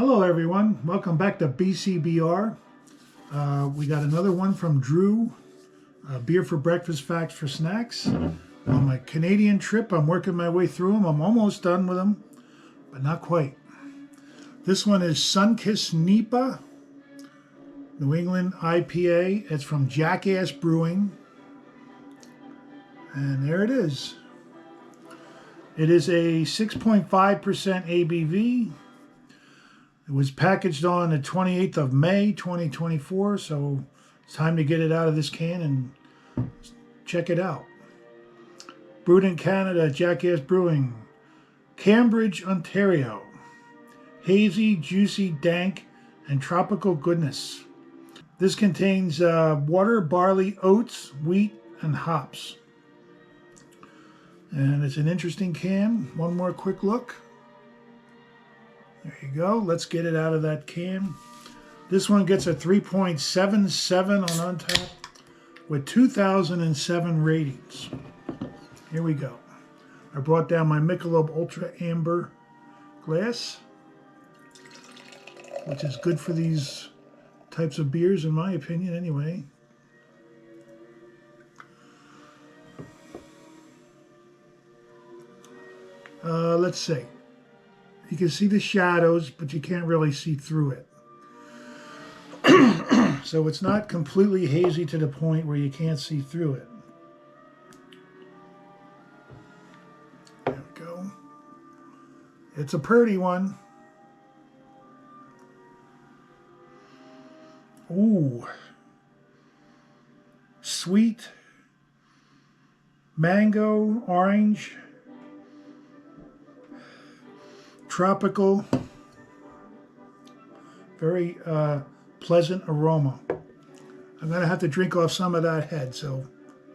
Hello everyone, welcome back to BCBR. We got another one from Drew, Beer for Breakfast, Facts for Snacks. On my Canadian trip, I'm working my way through them. I'm almost done with them, but not quite. This one is Sunkiss NEIPA, New England IPA. It's from Jackass Brewing. And there it is. It is a 6.5% ABV. It was packaged on the 28th of May, 2024, so it's time to get it out of this can and check it out. Brewed in Canada, Jackass Brewing, Cambridge, Ontario. Hazy, juicy, dank, and tropical goodness. This contains water, barley, oats, wheat, and hops. And it's an interesting can. One more quick look. There you go. Let's get it out of that can. This one gets a 3.77 on Untappd with 2007 ratings. Here we go. I brought down my Michelob Ultra Amber glass, which is good for these types of beers, in my opinion, anyway. Let's see. You can see the shadows, but you can't really see through it. So it's not completely hazy to the point where you can't see through it. There we go. It's a pretty one. Ooh. Sweet. Mango, orange. Tropical, very pleasant aroma. I'm going to have to drink off some of that head, so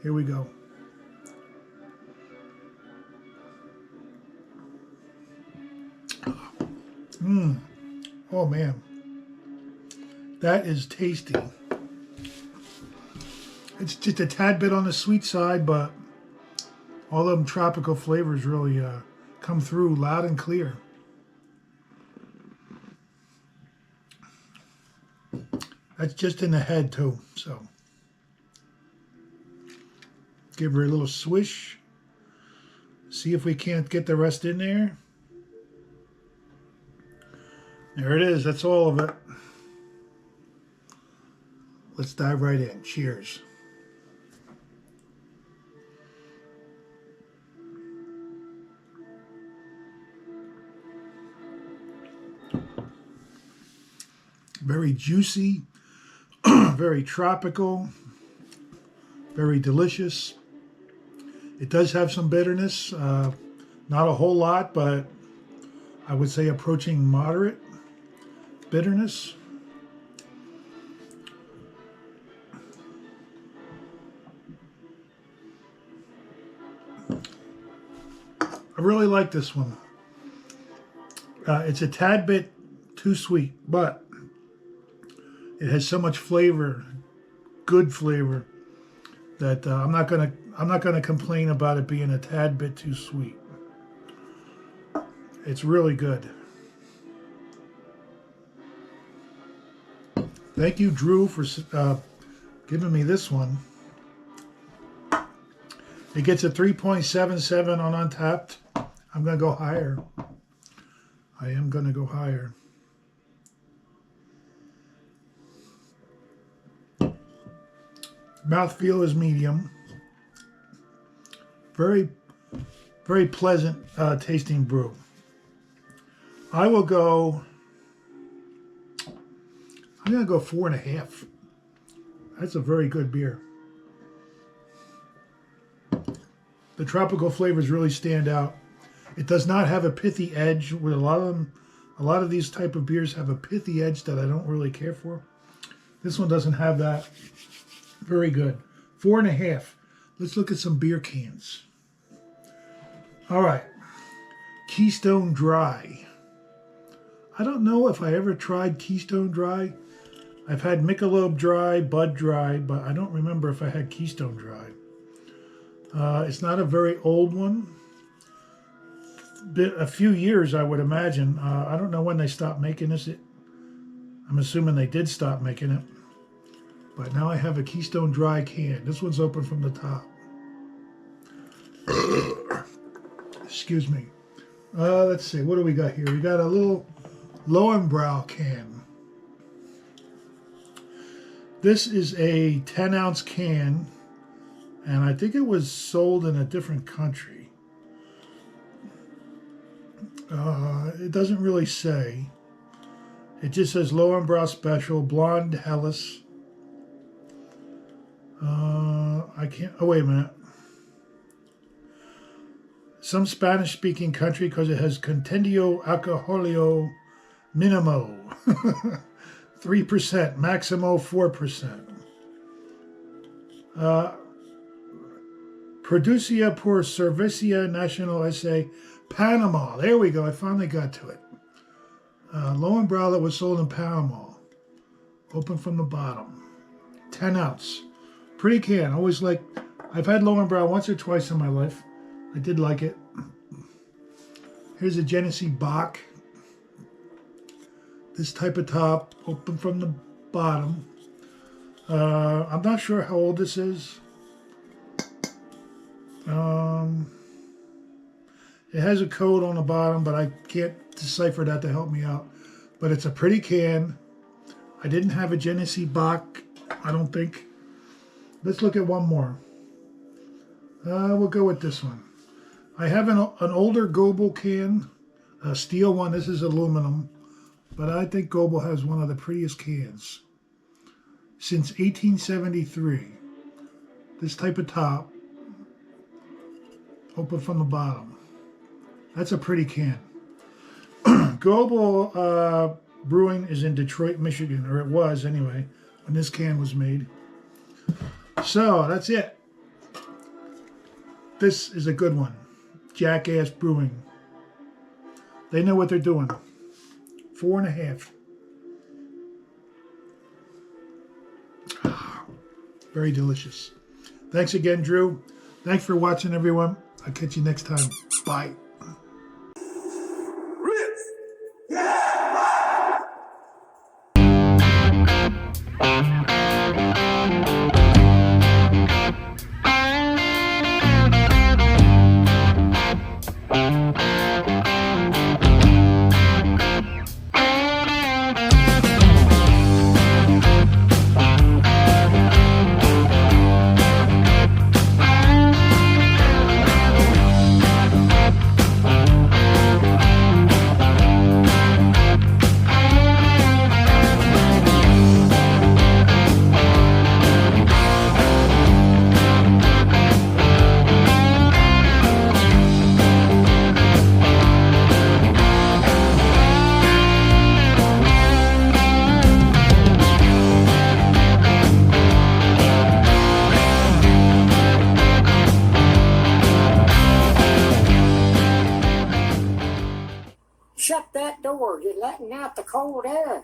here we go. Oh man, that is tasty. It's just a tad bit on the sweet side, but all them tropical flavors really come through loud and clear. That's just in the head too, so give her a little swish. See if we can't get the rest in there. There it is, that's all of it. Let's dive right in. Cheers. Very juicy. Very tropical, very delicious. It does have some bitterness, not a whole lot, but I would say approaching moderate bitterness. I really like this one. It's a tad bit too sweet, but it has so much flavor, good flavor, that I'm not gonna complain about it being a tad bit too sweet. It's really good. Thank you, Drew, for giving me this one. It gets a 3.77 on Untappd. I'm gonna go higher. I am gonna go higher. Mouthfeel is medium. Very, very pleasant tasting brew. I will go, I'm going to go 4.5. That's a very good beer. The tropical flavors really stand out. It does not have a pithy edge. With a lot of these type of beers have a pithy edge that I don't really care for. This one doesn't have that. Very good. 4.5. Let's look at some beer cans. All right. Keystone Dry. I don't know if I ever tried Keystone Dry. I've had Michelob Dry, Bud Dry, but I don't remember if I had Keystone Dry. It's not a very old one. a few years, I would imagine. I don't know when they stopped making this. I'm assuming they did stop making it. But now I have a Keystone Dry can. This one's open from the top. Excuse me. Let's see. What do we got here? We got a little Lowenbrau can. This is a 10-ounce can. And I think it was sold in a different country. It doesn't really say. It just says Lowenbrau Special, Blonde Helles. I can't, oh wait a minute. Some Spanish-speaking country because it has Contendio Alcoholio Minimo. 3%, Maximo 4%. Producia por Servicio Nacional S.A. Panama. There we go. I finally got to it. Lowenbrau that was sold in Panama. Open from the bottom. 10 ounce. Pretty can. Always like. I've had Lowenbrau once or twice in my life. I did like it. Here's a Genesee Bach. This type of top. Open from the bottom. I'm not sure how old this is. It has a code on the bottom, but I can't decipher that to help me out. But it's a pretty can. I didn't have a Genesee Bach, I don't think. Let's look at one more. We'll go with this one. I have an older Goebel can, a steel one. This is aluminum, but I think Goebel has one of the prettiest cans. Since 1873. This type of top. Open from the bottom. That's a pretty can. Goebel Brewing is in Detroit, Michigan, or it was anyway, when this can was made. So, that's it. This is a good one. Jackass Brewing. They know what they're doing. 4.5. Very delicious. Thanks again, Drew. Thanks for watching, everyone. I'll catch you next time. Bye. Shut that door. You're letting out the cold air.